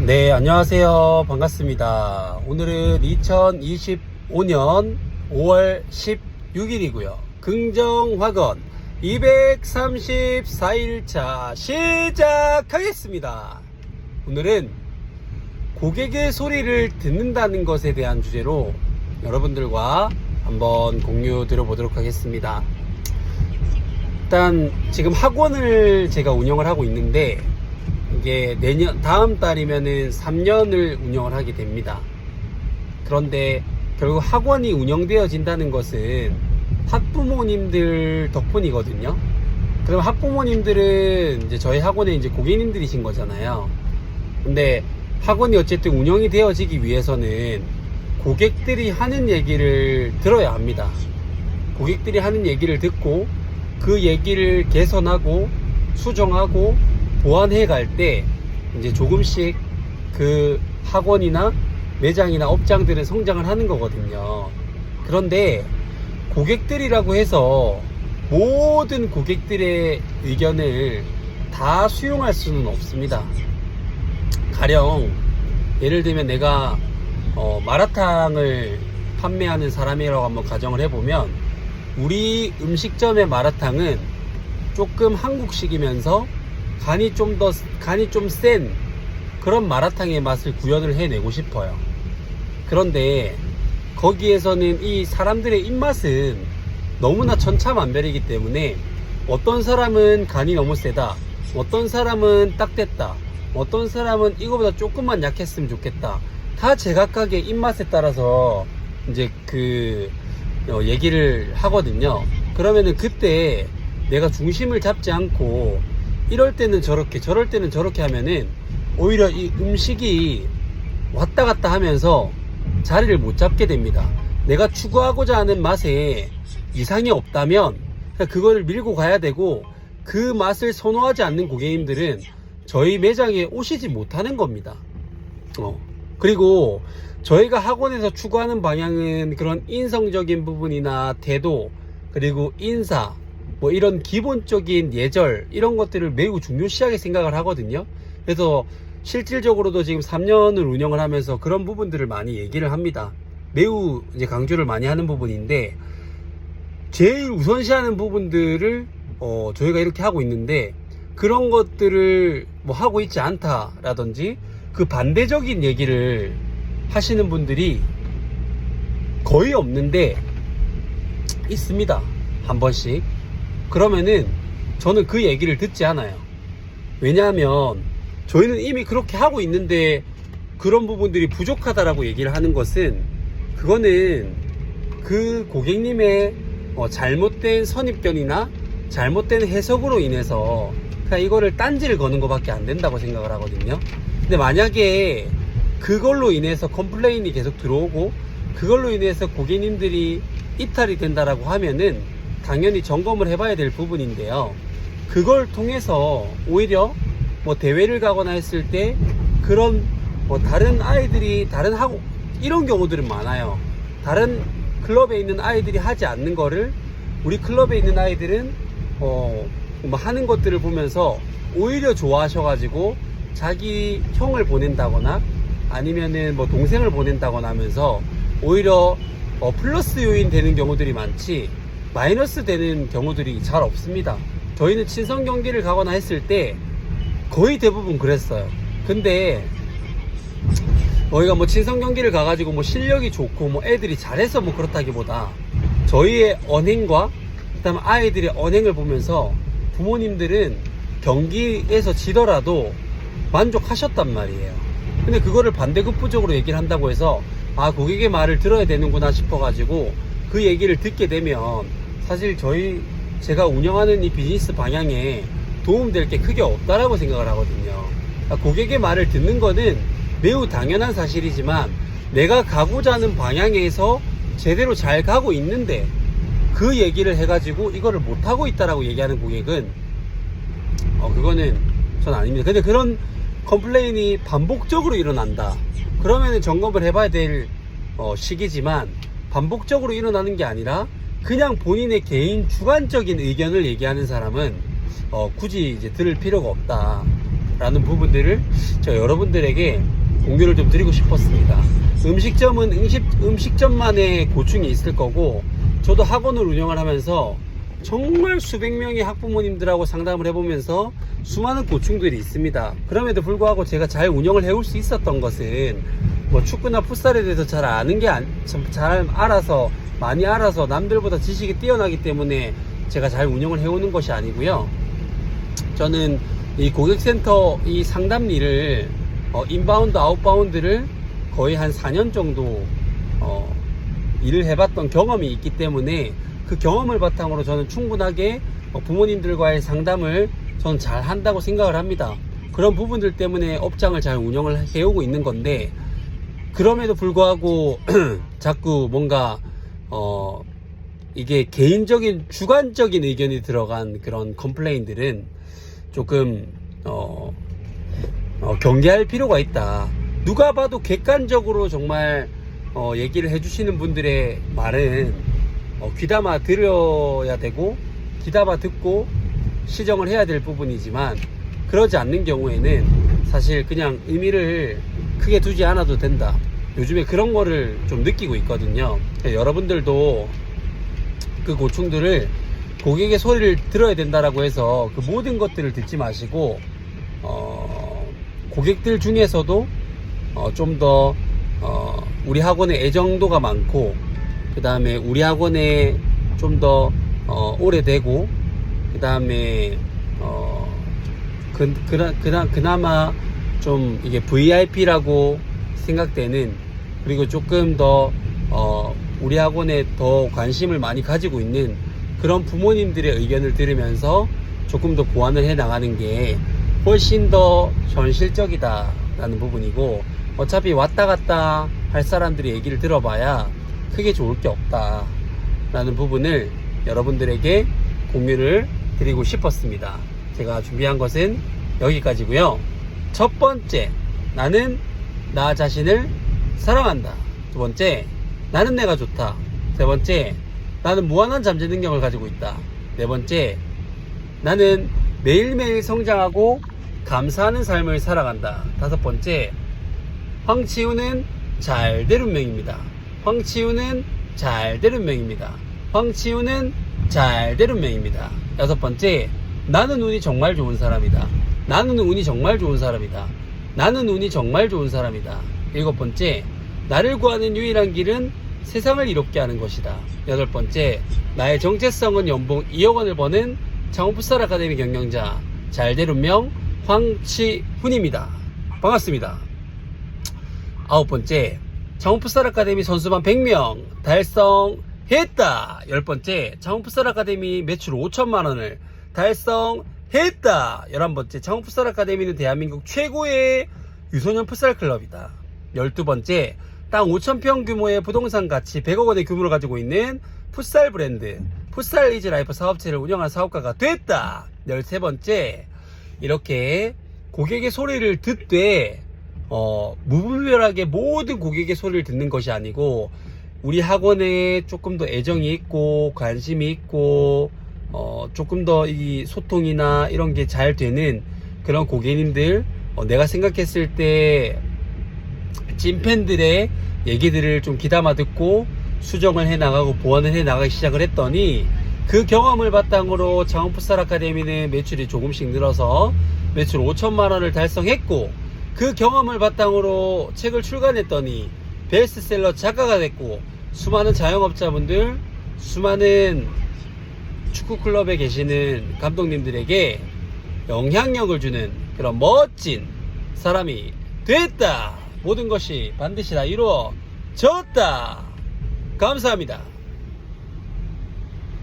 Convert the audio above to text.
네, 안녕하세요. 반갑습니다. 오늘은 2025년 5월 16일이고요. 긍정학원 234일차 시작하겠습니다. 오늘은 고객의 소리를 듣는다는 것에 대한 주제로 여러분들과 한번 공유 드려보도록 하겠습니다. 일단 지금 학원을 제가 운영을 하고 있는데 이게 다음 달이면은 3년을 운영을 하게 됩니다. 그런데 결국 학원이 운영되어진다는 것은 학부모님들 덕분이거든요. 그럼 학부모님들은 이제 저희 학원의 이제 고객님들이신 거잖아요. 근데 학원이 어쨌든 운영이 되어지기 위해서는 고객들이 하는 얘기를 들어야 합니다. 고객들이 하는 얘기를 듣고 그 얘기를 개선하고 수정하고 보완해 갈 때 이제 조금씩 그 학원이나 매장이나 업장들은 성장을 하는 거거든요. 그런데 고객들이라고 해서 모든 고객들의 의견을 다 수용할 수는 없습니다. 가령 예를 들면 내가 마라탕을 판매하는 사람이라고 한번 가정을 해보면 우리 음식점의 마라탕은 조금 한국식이면서 간이 좀 센 그런 마라탕의 맛을 구현을 해내고 싶어요. 그런데 거기에서는 이 사람들의 입맛은 너무나 천차만별이기 때문에 어떤 사람은 간이 너무 세다, 어떤 사람은 딱 됐다, 어떤 사람은 이거보다 조금만 약했으면 좋겠다, 다 제각각의 입맛에 따라서 이제 얘기를 하거든요. 그러면은 그때 내가 중심을 잡지 않고 이럴 때는 저렇게 저럴 때는 저렇게 하면은 오히려 이 음식이 왔다 갔다 하면서 자리를 못 잡게 됩니다. 내가 추구하고자 하는 맛에 이상이 없다면 그거를 밀고 가야 되고, 그 맛을 선호하지 않는 고객님들은 저희 매장에 오시지 못하는 겁니다. 그리고 저희가 학원에서 추구하는 방향은 그런 인성적인 부분이나 태도, 그리고 인사, 뭐 이런 기본적인 예절, 이런 것들을 매우 중요시하게 생각을 하거든요. 그래서 실질적으로도 지금 3년을 운영을 하면서 그런 부분들을 많이 얘기를 합니다. 매우 이제 강조를 많이 하는 부분인데, 제일 우선시하는 부분들을 저희가 이렇게 하고 있는데, 그런 것들을 뭐 하고 있지 않다라든지 그 반대적인 얘기를 하시는 분들이 거의 없는데 있습니다. 한 번씩. 그러면은 저는 그 얘기를 듣지 않아요. 왜냐하면 저희는 이미 그렇게 하고 있는데 그런 부분들이 부족하다라고 얘기를 하는 것은, 그거는 그 고객님의 잘못된 선입견이나 잘못된 해석으로 인해서 그냥 이거를 딴지를 거는 것밖에 안 된다고 생각을 하거든요. 근데 만약에 그걸로 인해서 컴플레인이 계속 들어오고 그걸로 인해서 고객님들이 이탈이 된다라고 하면은 당연히 점검을 해봐야 될 부분인데요. 그걸 통해서 오히려 뭐 대회를 가거나 했을 때 그런 뭐 다른 아이들이 이런 경우들은 많아요. 다른 클럽에 있는 아이들이 하지 않는 거를 우리 클럽에 있는 아이들은 뭐 하는 것들을 보면서 오히려 좋아하셔가지고 자기 형을 보낸다거나 아니면은 뭐 동생을 보낸다거나 하면서 오히려 플러스 요인 되는 경우들이 많지 마이너스 되는 경우들이 잘 없습니다. 저희는 친선 경기를 가거나 했을 때 거의 대부분 그랬어요. 근데 저희가 뭐 친선 경기를 가가지고 뭐 실력이 좋고 뭐 애들이 잘해서 뭐 그렇다기보다 저희의 언행과 그다음에 아이들의 언행을 보면서 부모님들은 경기에서 지더라도 만족하셨단 말이에요. 근데 그거를 반대급부적으로 얘기를 한다고 해서 고객의 말을 들어야 되는구나 싶어가지고 그 얘기를 듣게 되면 사실 제가 운영하는 이 비즈니스 방향에 도움될 게 크게 없다라고 생각을 하거든요. 고객의 말을 듣는 거는 매우 당연한 사실이지만 내가 가고자 하는 방향에서 제대로 잘 가고 있는데 그 얘기를 해가지고 이거를 못하고 있다라고 얘기하는 고객은 그거는 전 아닙니다. 근데 그런 컴플레인이 반복적으로 일어난다 그러면은 점검을 해봐야 될 시기지만, 반복적으로 일어나는 게 아니라 그냥 본인의 개인 주관적인 의견을 얘기하는 사람은 굳이 이제 들을 필요가 없다. 라는 부분들을 저 여러분들에게 공유를 좀 드리고 싶었습니다. 음식점은 음식점만의 고충이 있을 거고, 저도 학원을 운영을 하면서 정말 수백 명의 학부모님들하고 상담을 해보면서 수많은 고충들이 있습니다. 그럼에도 불구하고 제가 잘 운영을 해올 수 있었던 것은 뭐 축구나 풋살에 대해서 잘 아는 게 잘 알아서 많이 알아서 남들보다 지식이 뛰어나기 때문에 제가 잘 운영을 해오는 것이 아니고요. 저는 이 고객센터 이 상담 일을 인바운드 아웃바운드를 거의 한 4년 정도 일을 해봤던 경험이 있기 때문에 그 경험을 바탕으로 저는 충분하게 부모님들과의 상담을 저는 잘 한다고 생각을 합니다. 그런 부분들 때문에 업장을 잘 운영을 해오고 있는 건데, 그럼에도 불구하고 자꾸 뭔가 이게 개인적인 주관적인 의견이 들어간 그런 컴플레인들은 조금 경계할 필요가 있다. 누가 봐도 객관적으로 정말 얘기를 해주시는 분들의 말은 귀담아 들어야 되고 귀담아 듣고 시정을 해야 될 부분이지만, 그러지 않는 경우에는 사실 그냥 의미를 크게 두지 않아도 된다. 요즘에 그런 거를 좀 느끼고 있거든요. 여러분들도 그 고충들을 고객의 소리를 들어야 된다라고 해서 그 모든 것들을 듣지 마시고 고객들 중에서도 좀 더 우리 학원에 애정도가 많고, 그 다음에 우리 학원에 좀 더 오래되고, 그 다음에 그나마 좀 이게 VIP라고 생각되는, 그리고 조금 더 우리 학원에 더 관심을 많이 가지고 있는 그런 부모님들의 의견을 들으면서 조금 더 보완을 해 나가는 게 훨씬 더 현실적이다 라는 부분이고, 어차피 왔다 갔다 할 사람들이 얘기를 들어봐야 크게 좋을 게 없다 라는 부분을 여러분들에게 공유를 드리고 싶었습니다. 제가 준비한 것은 여기까지고요. 첫 번째, 나는 나 자신을 사랑한다. 두 번째, 나는 내가 좋다. 세 번째, 나는 무한한 잠재 능력을 가지고 있다. 네 번째, 나는 매일매일 성장하고 감사하는 삶을 살아간다. 다섯 번째, 황치우는 잘될 운명입니다. 황치우는 잘될 운명입니다. 황치우는 잘될 운명입니다. 여섯 번째, 나는 운이 정말 좋은 사람이다. 나는 운이 정말 좋은 사람이다. 나는 운이 정말 좋은 사람이다. 일곱 번째, 나를 구하는 유일한 길은 세상을 이롭게 하는 것이다. 여덟 번째, 나의 정체성은 연봉 2억 원을 버는 창원풋살 아카데미 경영자 잘될 운명 황치훈입니다. 반갑습니다. 아홉 번째, 창원풋살 아카데미 선수반 100명 달성했다. 열 번째, 창원풋살 아카데미 매출 5천만 원을 달성했다. 11번째, 창원풋살 아카데미는 대한민국 최고의 유소년 풋살 클럽이다. 12번째, 땅 5,000평 규모의 부동산 가치 100억 원의 규모를 가지고 있는 풋살 브랜드 풋살 이즈 라이프 사업체를 운영하는 사업가가 됐다. 13번째, 이렇게 고객의 소리를 듣되 무분별하게 모든 고객의 소리를 듣는 것이 아니고, 우리 학원에 조금 더 애정이 있고 관심이 있고 조금 더 이 소통이나 이런 게 잘 되는 그런 고객님들, 내가 생각했을 때 찐팬들의 얘기들을 좀 귀담아 듣고 수정을 해 나가고 보완을 해 나가기 시작을 했더니, 그 경험을 바탕으로 창원풋살 아카데미는 매출이 조금씩 늘어서 매출 5천만 원을 달성했고, 그 경험을 바탕으로 책을 출간했더니 베스트셀러 작가가 됐고, 수많은 자영업자분들, 수많은 축구클럽에 계시는 감독님들에게 영향력을 주는 그런 멋진 사람이 됐다. 모든 것이 반드시 다 이루어졌다. 감사합니다.